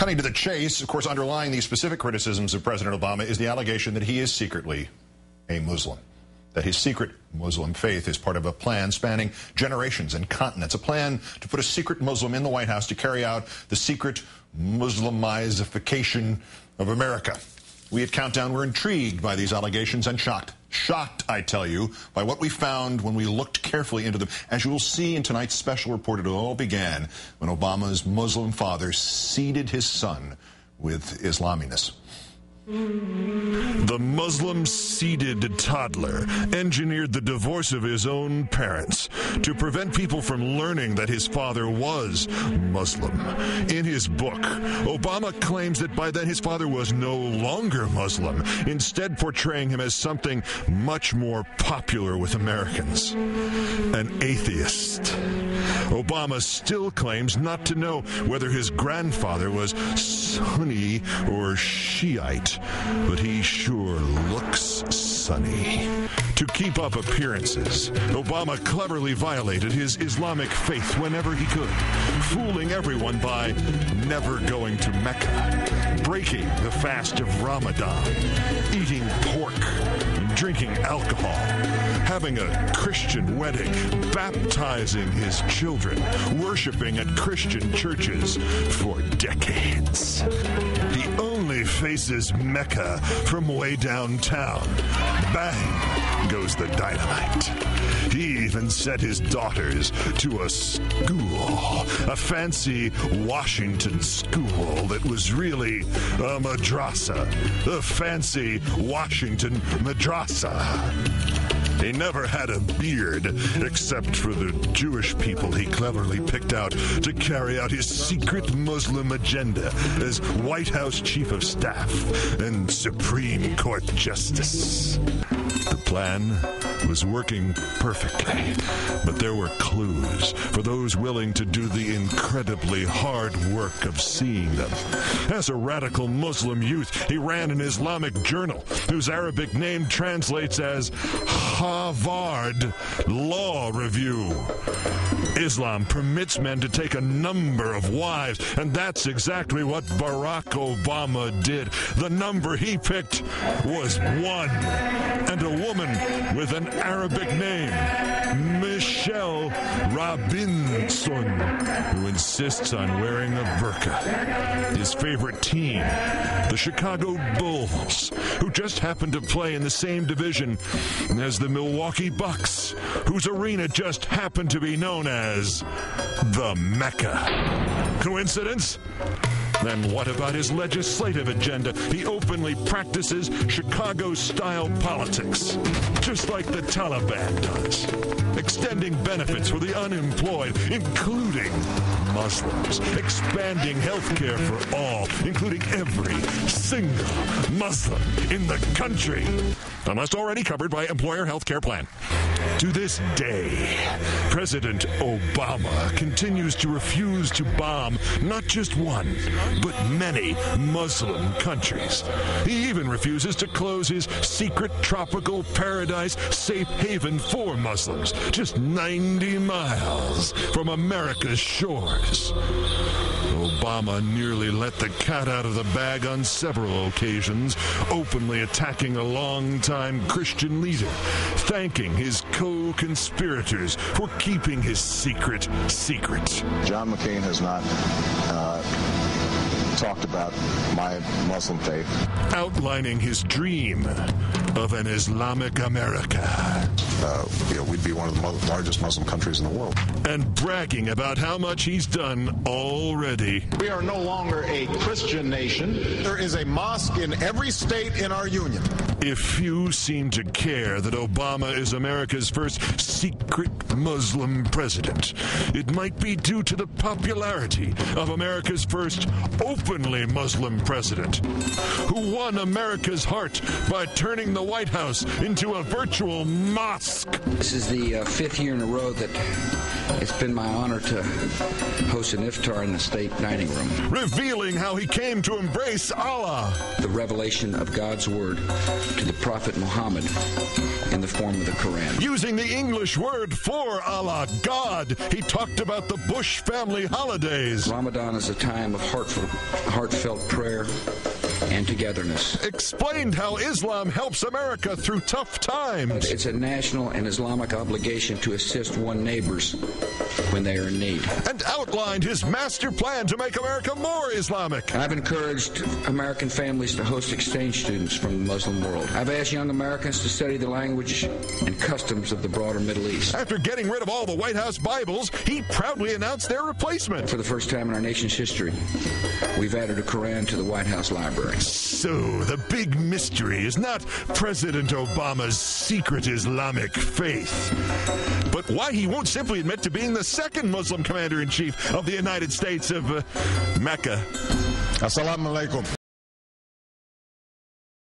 Cutting to the chase, of course, underlying these specific criticisms of President Obama is the allegation that he is secretly a Muslim, that his secret Muslim faith is part of a plan spanning generations and continents, a plan to put a secret Muslim in the White House to carry out the secret Muslimizification of America. We at Countdown were intrigued by these allegations and shocked. Shocked, I tell you, by what we found when we looked carefully into them. As you will see in tonight's special report, it all began when Obama's Muslim father seeded his son with Islaminess. The Muslim-seeded toddler engineered the divorce of his own parents to prevent people from learning that his father was Muslim. In his book, Obama claims that by then his father was no longer Muslim, instead portraying him as something much more popular with Americans, an atheist. Obama still claims not to know whether his grandfather was Sunni or Shiite, but he sure looks sunny. To keep up appearances, Obama cleverly violated his Islamic faith whenever he could, fooling everyone by never going to Mecca, breaking the fast of Ramadan, eating pork, drinking alcohol, having a Christian wedding, baptizing his children, worshiping at Christian churches for decades. He only faces Mecca from way downtown. Bang goes the dynamite. He even sent his daughters to a school, a fancy Washington school that was really a madrasa, a fancy Washington madrasa. He never had a beard, except for the Jewish people he cleverly picked out to carry out his secret Muslim agenda as White House Chief of Staff and Supreme Court Justice. The plan was working perfectly, but there were clues for those willing to do the incredibly hard work of seeing them. As a radical Muslim youth, he ran an Islamic journal whose Arabic name translates as Harvard Law Review. Islam permits men to take a number of wives, and that's exactly what Barack Obama did. The number he picked was 1, and a woman with an Arabic name, Michelle Robinson, who insists on wearing a burqa. His favorite team, the Chicago Bulls, who just happened to play in the same division as the Milwaukee Bucks, whose arena just happened to be known as the Mecca. Coincidence? Then what about his legislative agenda? He openly practices Chicago-style politics, just like the Taliban does, extending benefits for the unemployed, including Muslims, expanding health care for all, including every single Muslim in the country, unless already covered by employer health care plan. To this day, President Obama continues to refuse to bomb not just one, but many Muslim countries. He even refuses to close his secret tropical paradise safe haven for Muslims, just 90 miles from America's shores. Obama nearly let the cat out of the bag on several occasions, openly attacking a longtime Christian leader, thanking his co-conspirators for keeping his secret secret. John McCain has not talked about my Muslim faith. Outlining his dream of an Islamic America. We'd be one of the largest Muslim countries in the world. And bragging about how much he's done already. We are no longer a Christian nation. There is a mosque in every state in our union. If few seem to care that Obama is America's first secret Muslim president, it might be due to the popularity of America's first openly Muslim president, who won America's heart by turning the White House into a virtual mosque. This is the 5th year in a row that it's been my honor to host an iftar in the state dining room. Revealing how he came to embrace Allah. The revelation of God's word to the Prophet Muhammad in the form of the Quran. Using the English word for Allah, God, he talked about the Bush family holidays. Ramadan is a time of heartfelt prayer and togetherness. Explained how Islam helps America through tough times. It's a national and Islamic obligation to assist one's neighbors when they are in need. And outlined his master plan to make America more Islamic. I've encouraged American families to host exchange students from the Muslim world. I've asked young Americans to study the language and customs of the broader Middle East. After getting rid of all the White House Bibles, he proudly announced their replacement. For the first time in our nation's history, we've added a Quran to the White House library. So, the big mystery is not President Obama's secret Islamic faith, but why he won't simply admit to being the second Muslim commander-in-chief of the United States of Mecca. Assalamu alaikum.